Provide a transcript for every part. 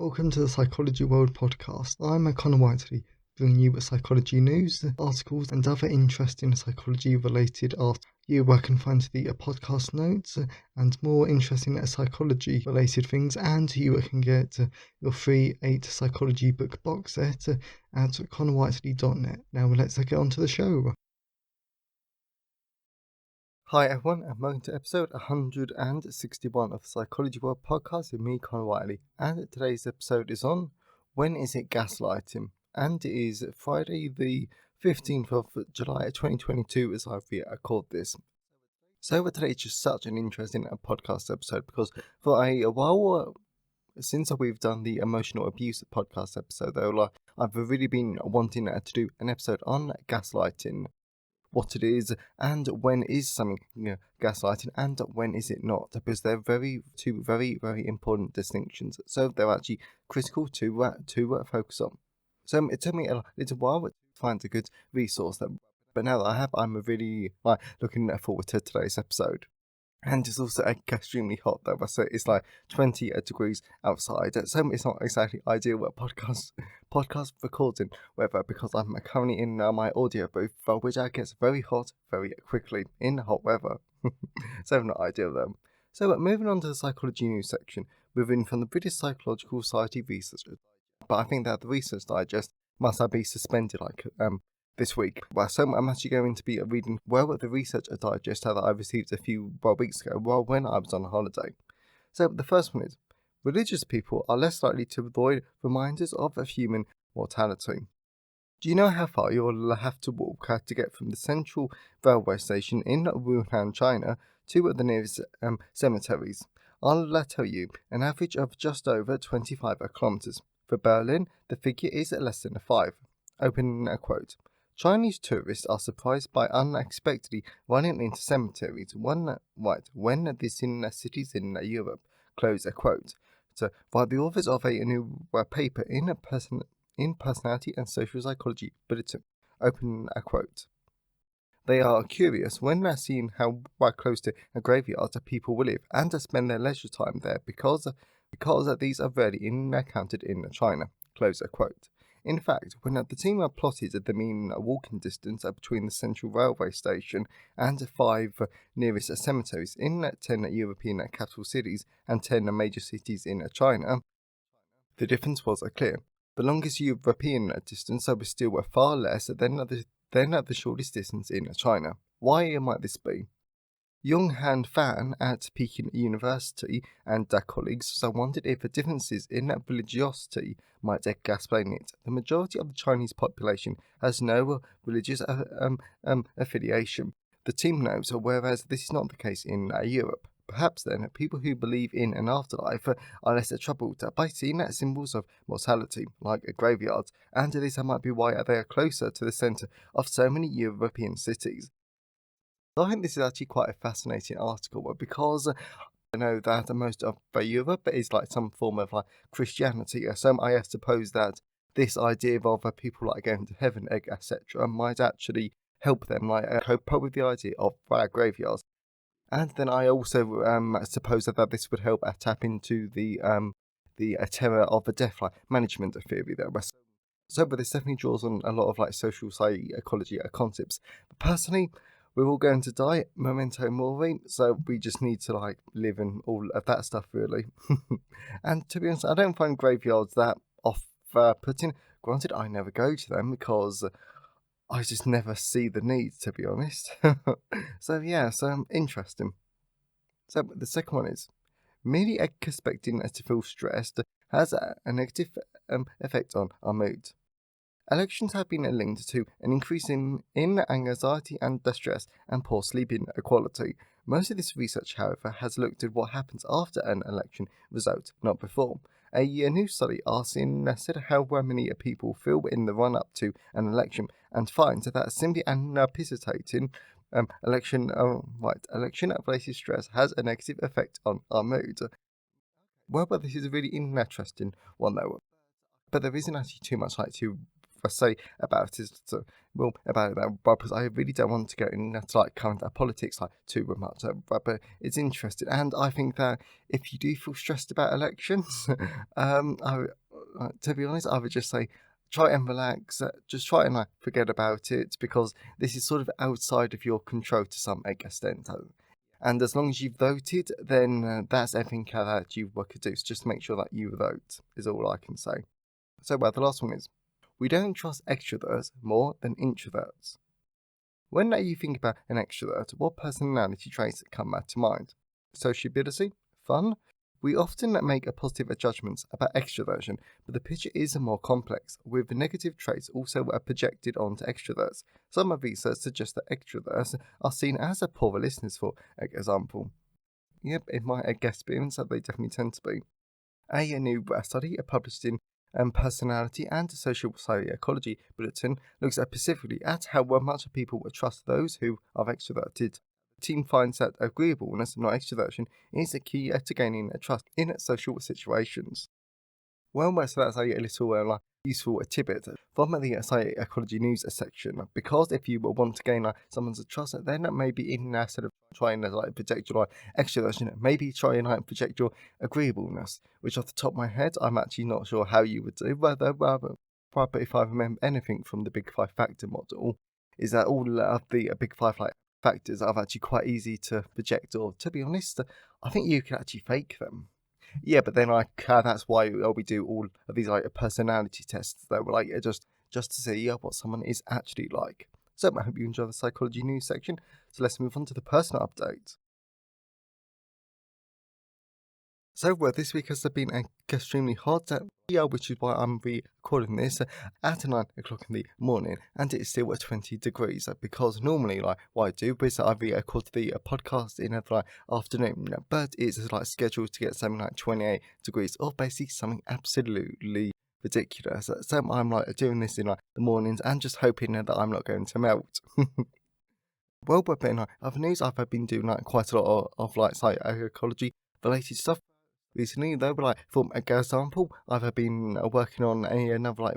Welcome to the Psychology World podcast. I'm Connor Whiteley, bringing you psychology news, articles, and other interesting psychology-related articles. You can find the podcast notes and more interesting psychology-related things, and you can get your free 8 psychology book box set at connorwhiteley.net. Now let's get on to the show. Hi everyone, and welcome to episode 161 of the Psychology World podcast with me, Connor Whiteley. And today's episode is on when is it gaslighting? And it is Friday the 15th of July 2022 as I record this. So today is just such an interesting podcast episode because for a while since we've done the emotional abuse podcast episode, though, I've really been wanting to do an episode on gaslighting. What it is and when is something gaslighting and when is it not, because they're two very important distinctions, so they're actually critical to focus on. So it took me a little while to find a good resource, but now that I have, I'm really looking forward to today's episode. And it's also extremely hot though, so it's 20 degrees outside. So it's not exactly ideal podcast recording weather, because I'm currently in my audio booth, which gets very hot very quickly in hot weather. So not ideal though. So moving on to the psychology news section, moving from the British Psychological Society research. But I think that the Research Digest must be suspended this week. So I'm actually going to be reading the Research Digest that I received a few weeks ago when I was on holiday. So the first one is, religious people are less likely to avoid reminders of human mortality. Do you know how far you'll have to walk to get from the central railway station in Wuhan, China, to the nearest cemeteries? I'll tell you, an average of just over 25 kilometers. For Berlin, the figure is less than 5. Open a quote. Chinese tourists are surprised by unexpectedly running into cemeteries when this in cities in Europe. Close a quote. So, by the authors of a new paper in Personality and Social Psychology Bulletin. Open a quote. They are curious when seeing how close to a graveyard people will live and to spend their leisure time there because these are rarely encountered in China. Close a quote. In fact, when the team plotted the mean walking distance between the central railway station and 5 nearest cemeteries in 10 European capital cities and 10 major cities in China, the difference was clear. The longest European distance was still far less than the shortest distance in China. Why might this be? Young Han Fan at Peking University and colleagues wondered if the differences in religiosity might explain it. The majority of the Chinese population has no religious affiliation. The team notes, whereas this is not the case in Europe. Perhaps then, people who believe in an afterlife are less troubled by seeing symbols of mortality, like graveyards, and this might be why they are closer to the centre of so many European cities. I think this is actually quite a fascinating article, because I know that most of Europe is some form of Christianity, so I suppose that this idea of people going to heaven, etc., might actually help them cope up with the idea of graveyards. And then I also suppose that this would help tap into the terror of the death management theory there. So, but this definitely draws on a lot of social psychology concepts. But personally, we're all going to die, memento mori, so we just need to live in all of that stuff, really. And to be honest, I don't find graveyards that off-putting. Granted, I never go to them because I just never see the need, to be honest. So interesting. So the second one is, merely expecting to feel stressed has a negative effect on our mood. Elections have been linked to an increase in anxiety and distress and poor sleeping quality. Most of this research, however, has looked at what happens after an election result, not before. A new study asks how many people feel in the run-up to an election, and finds that simply anticipating election-related stress has a negative effect on our mood. Well, but this is a really interesting one, though. But there isn't actually too much to I say about it. So, well, about that, but because I really don't want to go into like current politics like too much. But it's interesting, and I think that if you do feel stressed about elections, to be honest, I would just say try and relax. Just try and like forget about it because this is sort of outside of your control to some extent. And as long as you've voted, then that's everything that you could do. So just make sure that you vote, is all I can say. So, well, the last one is we don't trust extroverts more than introverts. When you think about an extrovert, what personality traits come to mind? Sociability? Fun? We often make a positive judgments about extroversion, but the picture is more complex, with negative traits also projected onto extroverts. Some research suggests that extroverts are seen as poor listeners, for example. Yep, in my guest experience, they definitely tend to be. A new study published in Personality and Social Psychology Bulletin looks specifically at how much people trust those who are extroverted. The team finds that agreeableness, not extroversion, is a key to gaining trust in social situations. Well, so that's a little useful tidbit from the psychology news section. Because if you want to gain someone's trust, then maybe instead of trying to project your extroversion, maybe try and project your agreeableness. Which, off the top of my head, I'm actually not sure how you would do. But if I remember anything from the Big Five factor model, is that all of the Big Five factors are actually quite easy to project. Or to be honest, I think you can actually fake them. Yeah, but then that's why we do all of these personality tests though, just to see what someone is actually like. So I hope you enjoy the psychology news section. So let's move on to the personal update. So this week has been extremely hot, which is why I'm recording this at 9 o'clock in the morning, and it's still at 20 degrees. Because normally, what I do is I record the podcast in the afternoon, but it's scheduled to get something like 28 degrees, or basically something absolutely ridiculous. So I'm doing this in the mornings and just hoping that I'm not going to melt. Well, but in other news, I've been doing quite a lot of psychology related stuff. Recently, though, but for example, I've been working on another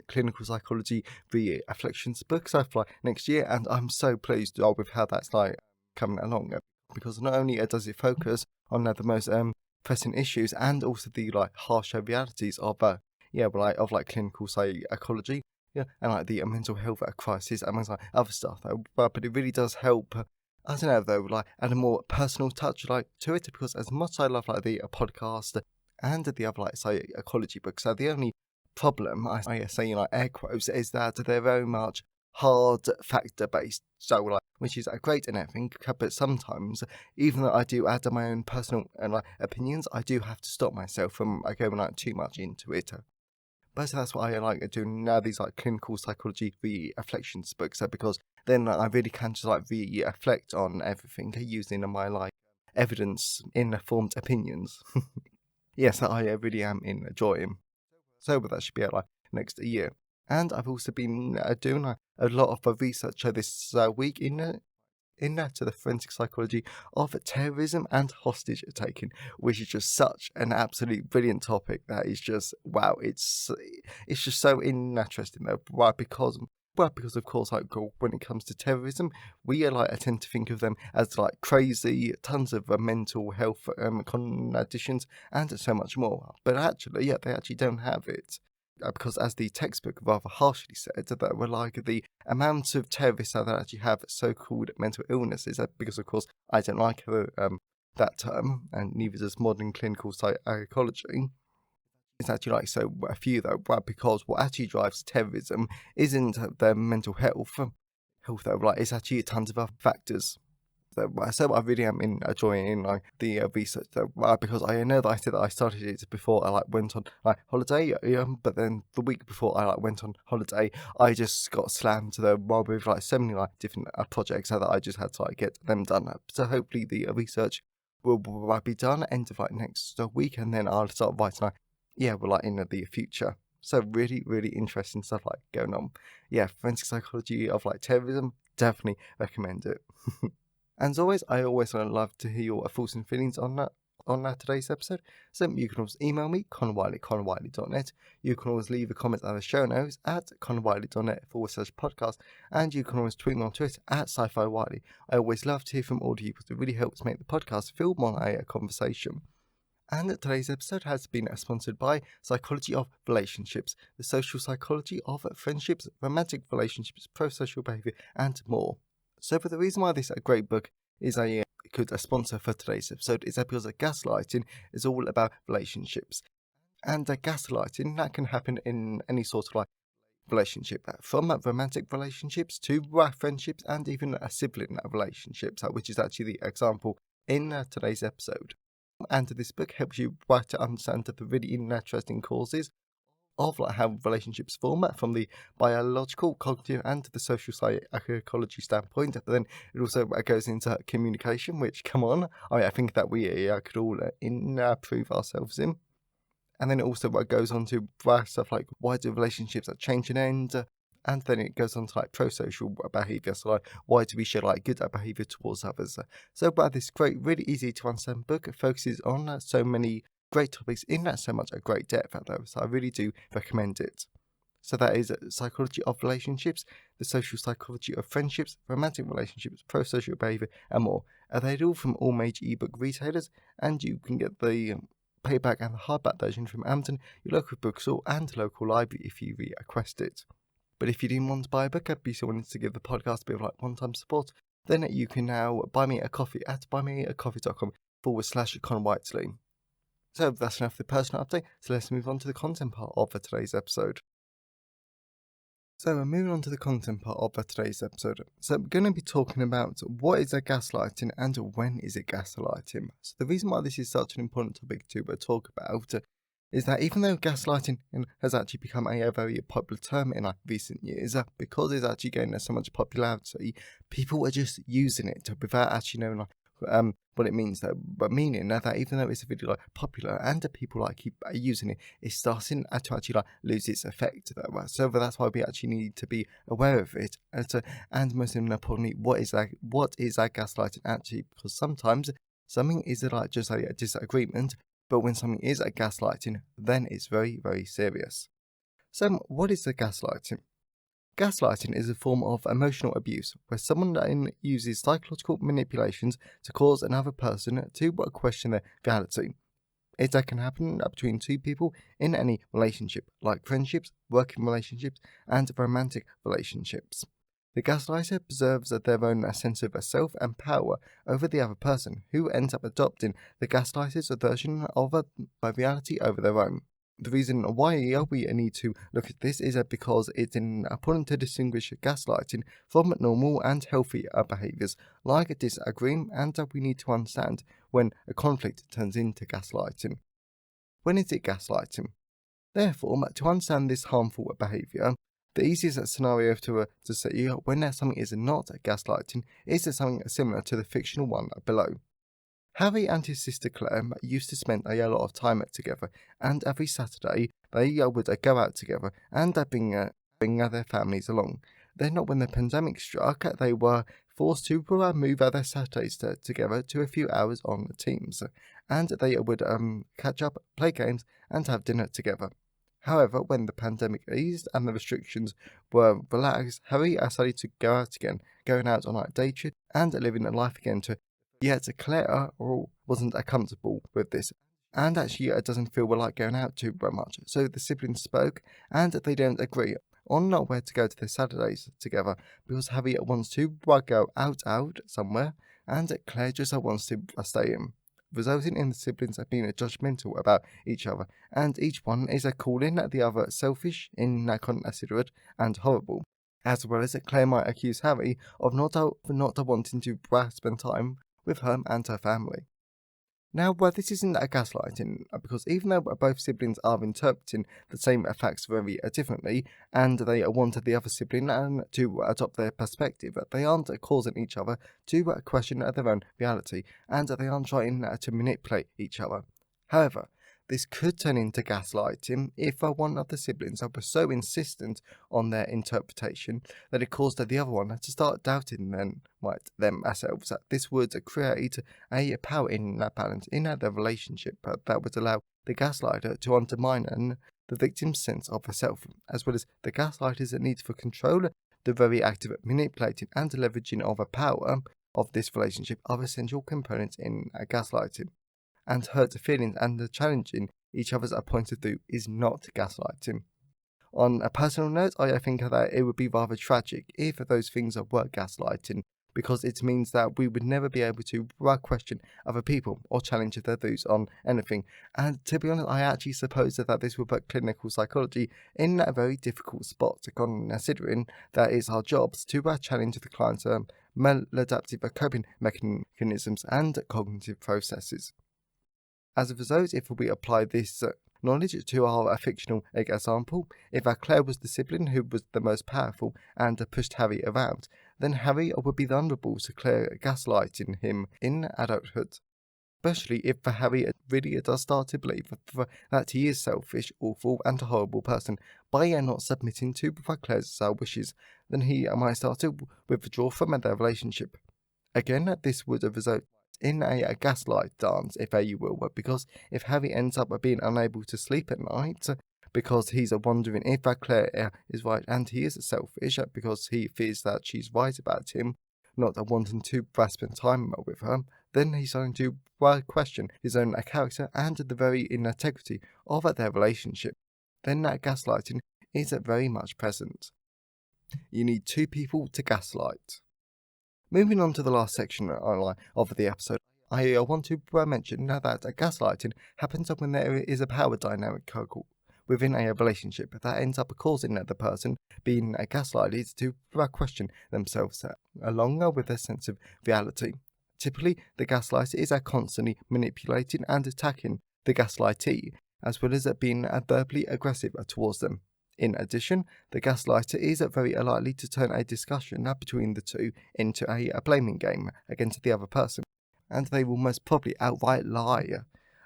clinical psychology reflections book so for next year, and I'm so pleased with how that's coming along because not only does it focus on the most pressing issues and also the harsher realities of clinical psychology, yeah, and the mental health crisis amongst other stuff, but it really does help. I don't know though, add a more personal touch to it because as much as I love the podcast and the other psychology books, the only problem I say air quotes is that they're very much hard factor based. So which is great and everything, but sometimes even though I do add my own personal opinions, I do have to stop myself from going too much into it. But that's why I like doing now these clinical psychology reflections books, because then I really can just reflect on everything using my evidence informed opinions. Yes, I really am enjoying. So but that should be out next year. And I've also been doing a lot of research this week to the forensic psychology of terrorism and hostage taking, which is just such an absolute brilliant topic that is just wow. It's just so interesting though. Why? Because of course, when it comes to terrorism, we tend to think of them as crazy, tons of mental health conditions, and so much more. But actually, they actually don't have it. Because as the textbook rather harshly said, that were the amount of terrorists that actually have so-called mental illnesses, because of course I don't like that term, and neither does modern clinical psychology. It's actually so a few though, because what actually drives terrorism isn't their mental health though, it's actually tons of other factors. So I really am enjoying the research though, because I know that I said that I started it before I went on holiday, but then the week before I went on holiday, I just got slammed to the mob with so many different projects that I just had to get them done. So hopefully the research will be done end of next week, and then I'll start writing in the future. So really, really interesting stuff going on. Yeah, forensic psychology of terrorism, definitely recommend it. And as always, I always love to hear your thoughts and feelings on that on today's episode. So you can always email me, connorwiley@connorwiley.net. You can always leave a comment on the show notes at connorwiley.net/podcast. And you can always tweet me on Twitter at sci-fi wiley. I always love to hear from all of you because it really helps make the podcast feel more like a conversation. And today's episode has been sponsored by Psychology of Relationships, the social psychology of friendships, romantic relationships, pro-social behaviour, and more. So for the reason why this is a great book is a sponsor for today's episode is that because gaslighting is all about relationships. And gaslighting, that can happen in any sort of relationship, from romantic relationships to friendships and even sibling relationships, which is actually the example in today's episode. And this book helps you to understand the really interesting causes of how relationships form from the biological, cognitive, and the social psychology standpoint. But then it also goes into communication, which, come on, I think that we could all improve ourselves in. And then it also goes on to stuff like why do relationships change and end. And then it goes on to pro-social behaviour, so why do we show good behaviour towards others. So this great, really easy to understand book focuses on so many great topics in so much great depth though, so I really do recommend it. So that is Psychology of Relationships, the Social Psychology of Friendships, Romantic Relationships, Pro-Social Behaviour, and more. Available from all major ebook retailers, and you can get the paperback and the hardback version from Amazon, your local bookstore, and local library if you request it. But if you didn't want to buy a book, I'd be so wanting to give the podcast a bit of one-time support, then you can now buy me a coffee at buymeacoffee.com/Con Whiteley. So that's enough of the personal update, so let's move on to the content part of today's episode. So we're moving on to the content part of today's episode. So we're going to be talking about what is gaslighting and when is it gaslighting. So the reason why this is such an important topic to talk about is that even though gaslighting has actually become a very popular term in recent years, because it's actually gaining so much popularity, people are just using it without actually knowing what it means, though. But meaning that even though it's really popular and people keep using it, it's starting to actually lose its effect, though. So that's why we actually need to be aware of it. And most importantly, what is that gaslighting actually? Because sometimes something is just a disagreement, but when something is gaslighting, then it's very, very serious. So what is the gaslighting? Gaslighting is a form of emotional abuse where someone uses psychological manipulations to cause another person to question their reality. It can happen between two people in any relationship, like friendships, working relationships, and romantic relationships. The gaslighter preserves their own sense of self and power over the other person, who ends up adopting the gaslighter's version of reality over their own. The reason why we need to look at this is because it's important to distinguish gaslighting from normal and healthy behaviours like disagreeing, and we need to understand when a conflict turns into gaslighting. When is it gaslighting? Therefore, to understand this harmful behaviour, the easiest scenario to see when something is not gaslighting is something similar to the fictional one below. Harry and his sister Claire used to spend a lot of time together, and every Saturday they would go out together and bring their families along. Then, when the pandemic struck, they were forced to move their Saturdays together to a few hours on Teams, and they would catch up, play games, and have dinner together. However, when the pandemic eased and the restrictions were relaxed, Harry started to go out again, going out on day trips and living a life again Yet Claire wasn't comfortable with this, and actually doesn't feel like going out too much. So the siblings spoke, and they don't agree on where to go to their Saturdays together, because Harry wants to go out somewhere, and Claire just wants to stay in, resulting in the siblings being judgmental about each other, and each one is calling the other selfish, inconsiderate, and horrible. As well as Claire might accuse Harry of not wanting to spend time with her and her family. Now, this isn't gaslighting, because even though both siblings are interpreting the same facts very differently, and they want the other sibling to adopt their perspective, they aren't causing each other to question their own reality, and they aren't trying to manipulate each other. However, this could turn into gaslighting if one of the siblings was so insistent on their interpretation that it caused the other one to start doubting them ourselves. That this would create a power imbalance in their relationship that would allow the gaslighter to undermine the victim's sense of herself, as well as the gaslighter's need for control. The very act of manipulating and leveraging of a power of this relationship are essential components in gaslighting. And hurt feelings and the challenging each other's point of view is not gaslighting. On a personal note, I think that it would be rather tragic if those things were gaslighting, because it means that we would never be able to question other people or challenge their views on anything. And to be honest, I actually suppose that this would put clinical psychology in a very difficult spot, considering that it's our jobs to challenge the client's maladaptive coping mechanisms and cognitive processes. As a result, if we apply this knowledge to our fictional example, if Claire was the sibling who was the most powerful and pushed Harry around, then Harry would be vulnerable to Claire gaslighting him in adulthood. Especially if Harry really does start to believe that he is selfish, awful, and a horrible person by not submitting to Claire's wishes, then he might start to withdraw from their relationship. Again, this would result in a gaslight dance, if you will, because if Harry ends up being unable to sleep at night because he's wondering if Claire is right and he is selfish because he fears that she's right about him not wanting to spend time with her, then he's starting to question his own character and the very integrity of their relationship. Then that gaslighting is very much present. You need two people to gaslight. Moving on to the last section of the episode, I want to mention that gaslighting happens when there is a power dynamic within a relationship that ends up causing the person being gaslighted to question themselves along with a sense of reality. Typically, the gaslighter is constantly manipulating and attacking the gaslightee, as well as being verbally aggressive towards them. In addition, the gaslighter is very likely to turn a discussion between the two into a blaming game against the other person, and they will most probably outright lie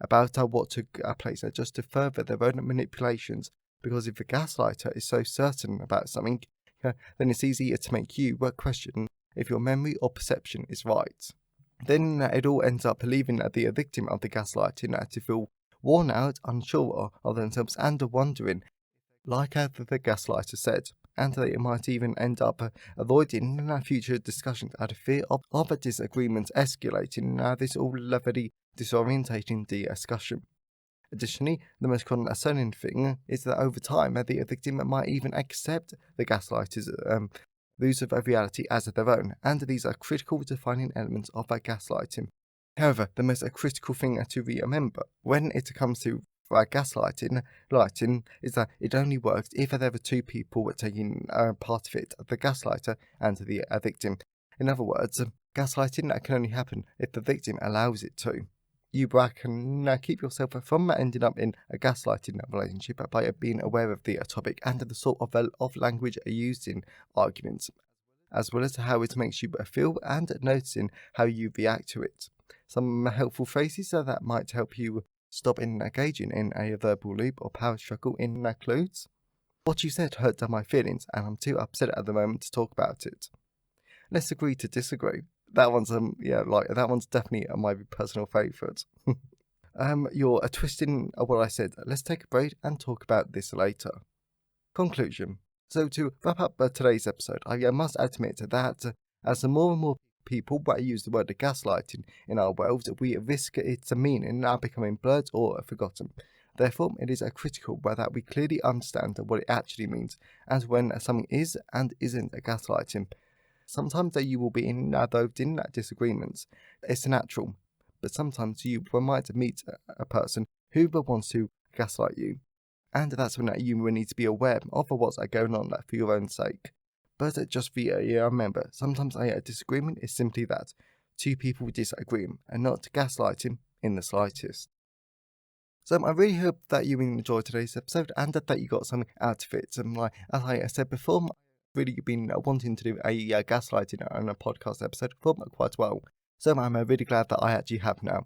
about what took place just to further their own manipulations, because if the gaslighter is so certain about something, then it's easier to make you question if your memory or perception is right. Then it all ends up leaving the victim of the gaslighting to feel worn out, unsure of themselves, and wondering, like the gaslighter said, and they might even end up avoiding future discussions out of fear of disagreements escalating this already disorientating discussion. Additionally, the most concerning thing is that over time, the victim might even accept the gaslighter's views of reality as their own, and these are critical defining elements of gaslighting. However, the most critical thing to remember when it comes to gaslighting is that it only works if there are two people taking part of it, the gaslighter and the victim. In other words, gaslighting can only happen if the victim allows it to. You can keep yourself from ending up in a gaslighting relationship by being aware of the topic and the sort of language used in arguments, as well as how it makes you feel and noticing how you react to it. Some helpful phrases that might help you stop engaging in a verbal loop or power struggle includes: "What you said hurt my feelings and I'm too upset at the moment to talk about it." "Let's agree to disagree." That one's that one's definitely my personal favourite. "You're twisting what I said. Let's take a break and talk about this later." Conclusion. So to wrap up today's episode, I must admit that as more and more people use the word gaslighting in our world, we risk its meaning now becoming blurred or forgotten. Therefore, it is critical that we clearly understand what it actually means, and when something is and isn't gaslighting. Sometimes you will be involved in disagreements. It's natural, but sometimes you might meet a person who wants to gaslight you, and that's when you will need to be aware of what's going on for your own sake. But just remember, sometimes a disagreement is simply that, two people disagreeing, and not gaslighting in the slightest. So I really hope that you enjoyed today's episode and that you got something out of it. As I said before, I've really been wanting to do a gaslighting on a podcast episode for quite a while, so I'm really glad that I actually have now.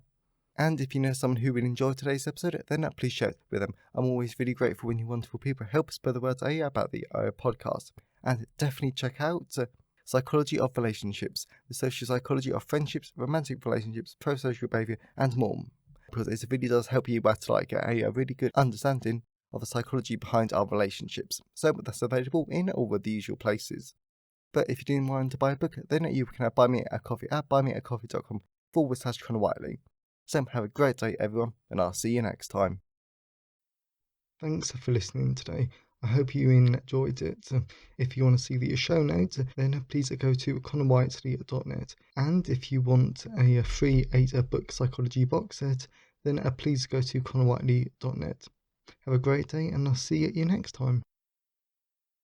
And if you know someone who will enjoy today's episode, then please share it with them. I'm always really grateful when you wonderful people help spread the word about the podcast. And definitely check out Psychology of Relationships, the social psychology of friendships, romantic relationships, pro-social behaviour, and more. Because it really does help you to get a really good understanding of the psychology behind our relationships. So that's available in all of the usual places. But if you didn't want to buy a book, then you can buy me a coffee at buymeacoffee.com/Conor So have a great day, everyone, and I'll see you next time. Thanks for listening today. I hope you enjoyed it. If you want to see the show notes, then please go to conorwhiteley.net. And if you want a free 8-book psychology box set, then please go to conorwhiteley.net. Have a great day, and I'll see you next time.